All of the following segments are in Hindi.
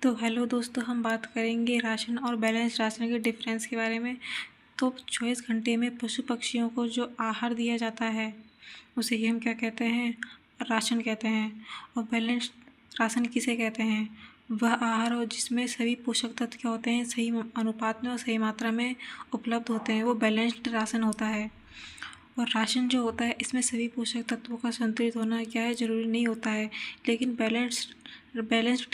तो हेलो दोस्तों, हम बात करेंगे राशन और बैलेंस राशन के डिफरेंस के बारे में। तो 24 घंटे में पशु पक्षियों को जो आहार दिया जाता है उसे ही हम क्या कहते हैं? राशन कहते हैं। और बैलेंस राशन किसे कहते हैं? वह आहार हो जिसमें सभी पोषक तत्व क्या होते हैं, सही अनुपात में और सही मात्रा में उपलब्ध होते हैं, वो बैलेंस्ड राशन होता है। और राशन जो होता है इसमें सभी पोषक तत्वों का संतुलित होना क्या है, ज़रूरी नहीं होता है। लेकिन बैलेंस्ड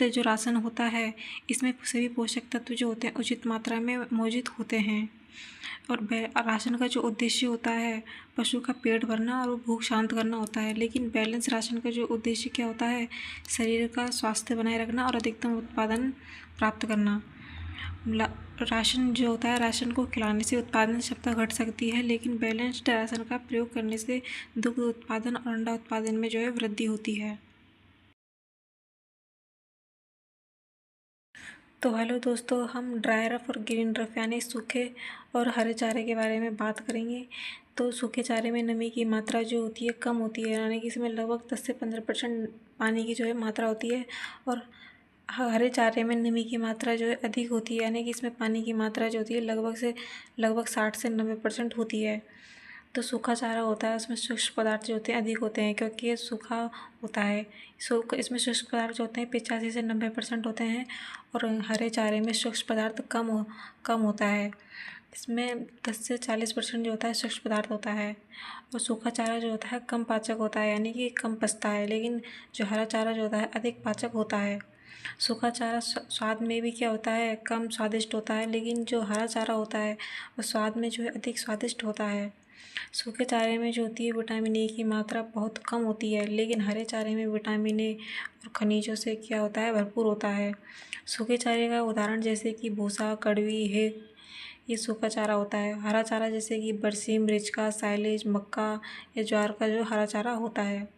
जो राशन होता है इसमें सभी पोषक तत्व जो होते हैं उचित मात्रा में मौजूद होते हैं। और राशन का जो उद्देश्य होता है पशु का पेट भरना और वो भूख शांत करना होता है। लेकिन बैलेंस राशन का जो उद्देश्य क्या होता है, शरीर का स्वास्थ्य बनाए रखना और अधिकतम उत्पादन प्राप्त करना। राशन जो होता है, राशन को खिलाने से उत्पादन क्षमता घट सकती है, लेकिन बैलेंस्ड राशन का प्रयोग करने से दुग्ध उत्पादन और अंडा उत्पादन में जो है वृद्धि होती है। तो हेलो दोस्तों, हम ड्राई रफ और ग्रीन रफ यानी सूखे और हरे चारे के बारे में बात करेंगे। तो सूखे चारे में नमी की मात्रा जो होती है कम होती है, यानी कि इसमें लगभग 10 से 15% पानी की जो है मात्रा होती है। और हरे चारे में नमी की मात्रा जो है अधिक होती है, यानी कि इसमें पानी की मात्रा जो होती है लगभग 60 से 90% होती है। तो सूखा चारा होता है उसमें सूक्ष्म पदार्थ जो होते हैं अधिक होते हैं, क्योंकि ये सूखा होता है। इसमें सूक्ष्म पदार्थ जो होते हैं 85 से 90% होते हैं। और हरे चारे में सूक्ष्म पदार्थ कम होता है। इसमें 10 से 40% जो होता है सूक्ष्म पदार्थ होता है। और सूखा चारा जो होता है कम पाचक होता है, यानी कि कम पचता है। लेकिन जो हरा चारा जो होता है अधिक पाचक होता है। सूखा चारा स्वाद में भी क्या होता है, कम स्वादिष्ट होता है, लेकिन जो हरा चारा होता है वो स्वाद में जो है अधिक स्वादिष्ट होता है। सूखे चारे में जो होती है विटामिन ए की मात्रा बहुत कम होती है, लेकिन हरे चारे में विटामिन ए और खनिजों से क्या होता है, भरपूर होता है। सूखे चारे का उदाहरण जैसे कि भूसा, कड़वी है, ये सूखा चारा होता है। हरा चारा जैसे कि बरसीम, रिचका, साइलेज, मक्का या ज्वार का जो हरा चारा होता है।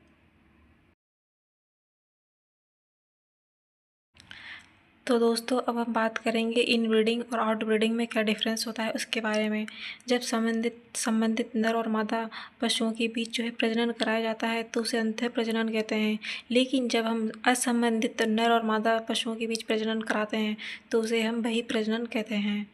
तो दोस्तों, अब हम बात करेंगे इन ब्रीडिंग और आउट ब्रीडिंग में क्या डिफरेंस होता है उसके बारे में। जब संबंधित नर और मादा पशुओं के बीच जो है प्रजनन कराया जाता है तो उसे अंतः प्रजनन कहते हैं। लेकिन जब हम असंबंधित नर और मादा पशुओं के बीच प्रजनन कराते हैं तो उसे हम बही प्रजनन कहते हैं।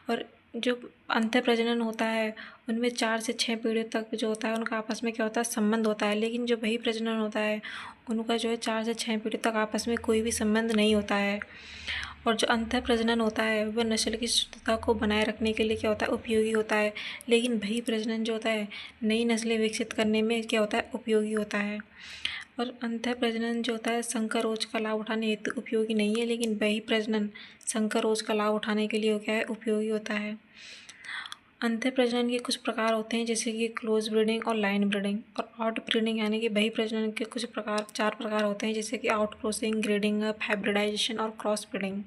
और जो अंतः प्रजनन होता है उनमें 4 से 6 पीढ़ियों तक जो होता है उनका आपस में क्या होता है, संबंध होता है। लेकिन जो बही प्रजनन होता है उनका जो है 4 से 6 पीढ़ी तक आपस में कोई भी संबंध नहीं होता है। और जो अंतः प्रजनन होता है वह नस्ल की शुद्धता को बनाए रखने के लिए क्या होता है, उपयोगी होता है। लेकिन बही प्रजनन जो होता है नई नस्लें विकसित करने में क्या होता है, उपयोगी होता है। और अंतः प्रजनन जो होता है संकररोच का लाभ उठाने हेतु उपयोगी नहीं है, लेकिन बही प्रजनन संकररोच का लाभ उठाने के लिए क्या है, उपयोगी होता है। अंतः प्रजनन के कुछ प्रकार होते हैं जैसे कि क्लोज ब्रीडिंग और लाइन ब्रीडिंग। और आउट ब्रीडिंग यानी कि बही प्रजनन के कुछ प्रकार 4 प्रकार होते हैं जैसे कि outcrossing, grading up, hybridization और क्रॉस ब्रीडिंग।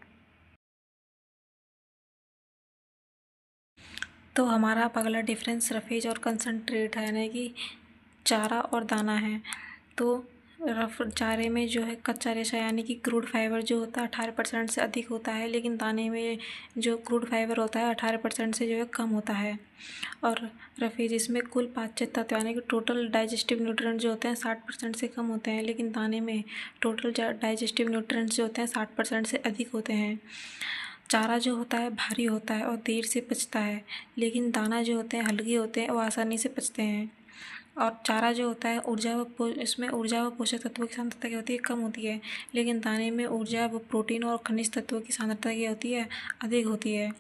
तो हमारा अब अगला डिफरेंस रफेज और कंसनट्रेट है, यानी कि चारा और दाना है। तो रफ चारे में जो है कच्चा रेशा यानी कि क्रूड फाइबर जो होता है 18% से अधिक होता है, लेकिन दाने में जो क्रूड फाइबर होता है 18% से जो है कम होता है। और रफेज इसमें कुल पाच्य तत्व यानी कि टोटल डाइजेस्टिव न्यूट्रिएंट जो होते हैं 60% से कम होते हैं, लेकिन दाने में टोटल डाइजेस्टिव न्यूट्रिएंट्स जो होते हैं 60% से अधिक होते हैं। चारा जो होता है भारी होता है और देर से पचता है, लेकिन दाना जो होते हैं हल्के होते हैं और आसानी से पचते हैं। और चारा जो होता है इसमें ऊर्जा व पोषक तत्वों की सांद्रता क्या होती है, कम होती है, लेकिन दाने में ऊर्जा व प्रोटीन और खनिज तत्वों की सांद्रता क्या होती है, अधिक होती है।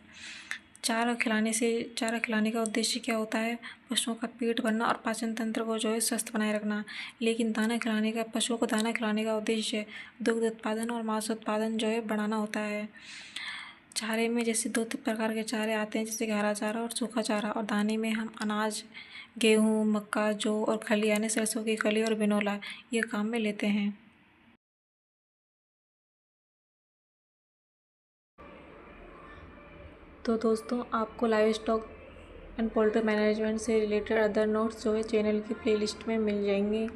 चारा खिलाने का उद्देश्य क्या होता है, पशुओं का पेट भरना और पाचन तंत्र को जो है स्वस्थ बनाए रखना। लेकिन पशुओं को दाना खिलाने का उद्देश्य दुग्ध उत्पादन और मांस उत्पादन जो है बढ़ाना होता है। चारे में जैसे 2 प्रकार के चारे आते हैं जैसे कि हरा चारा और सूखा चारा। और दाने में हम अनाज, गेहूँ, मक्का, जौ और खली यानी सरसों की खली और बिनोला ये काम में लेते हैं। तो दोस्तों, आपको live stock and poultry management से रिलेटेड अदर नोट्स जो है चैनल की प्लेलिस्ट में मिल जाएंगे।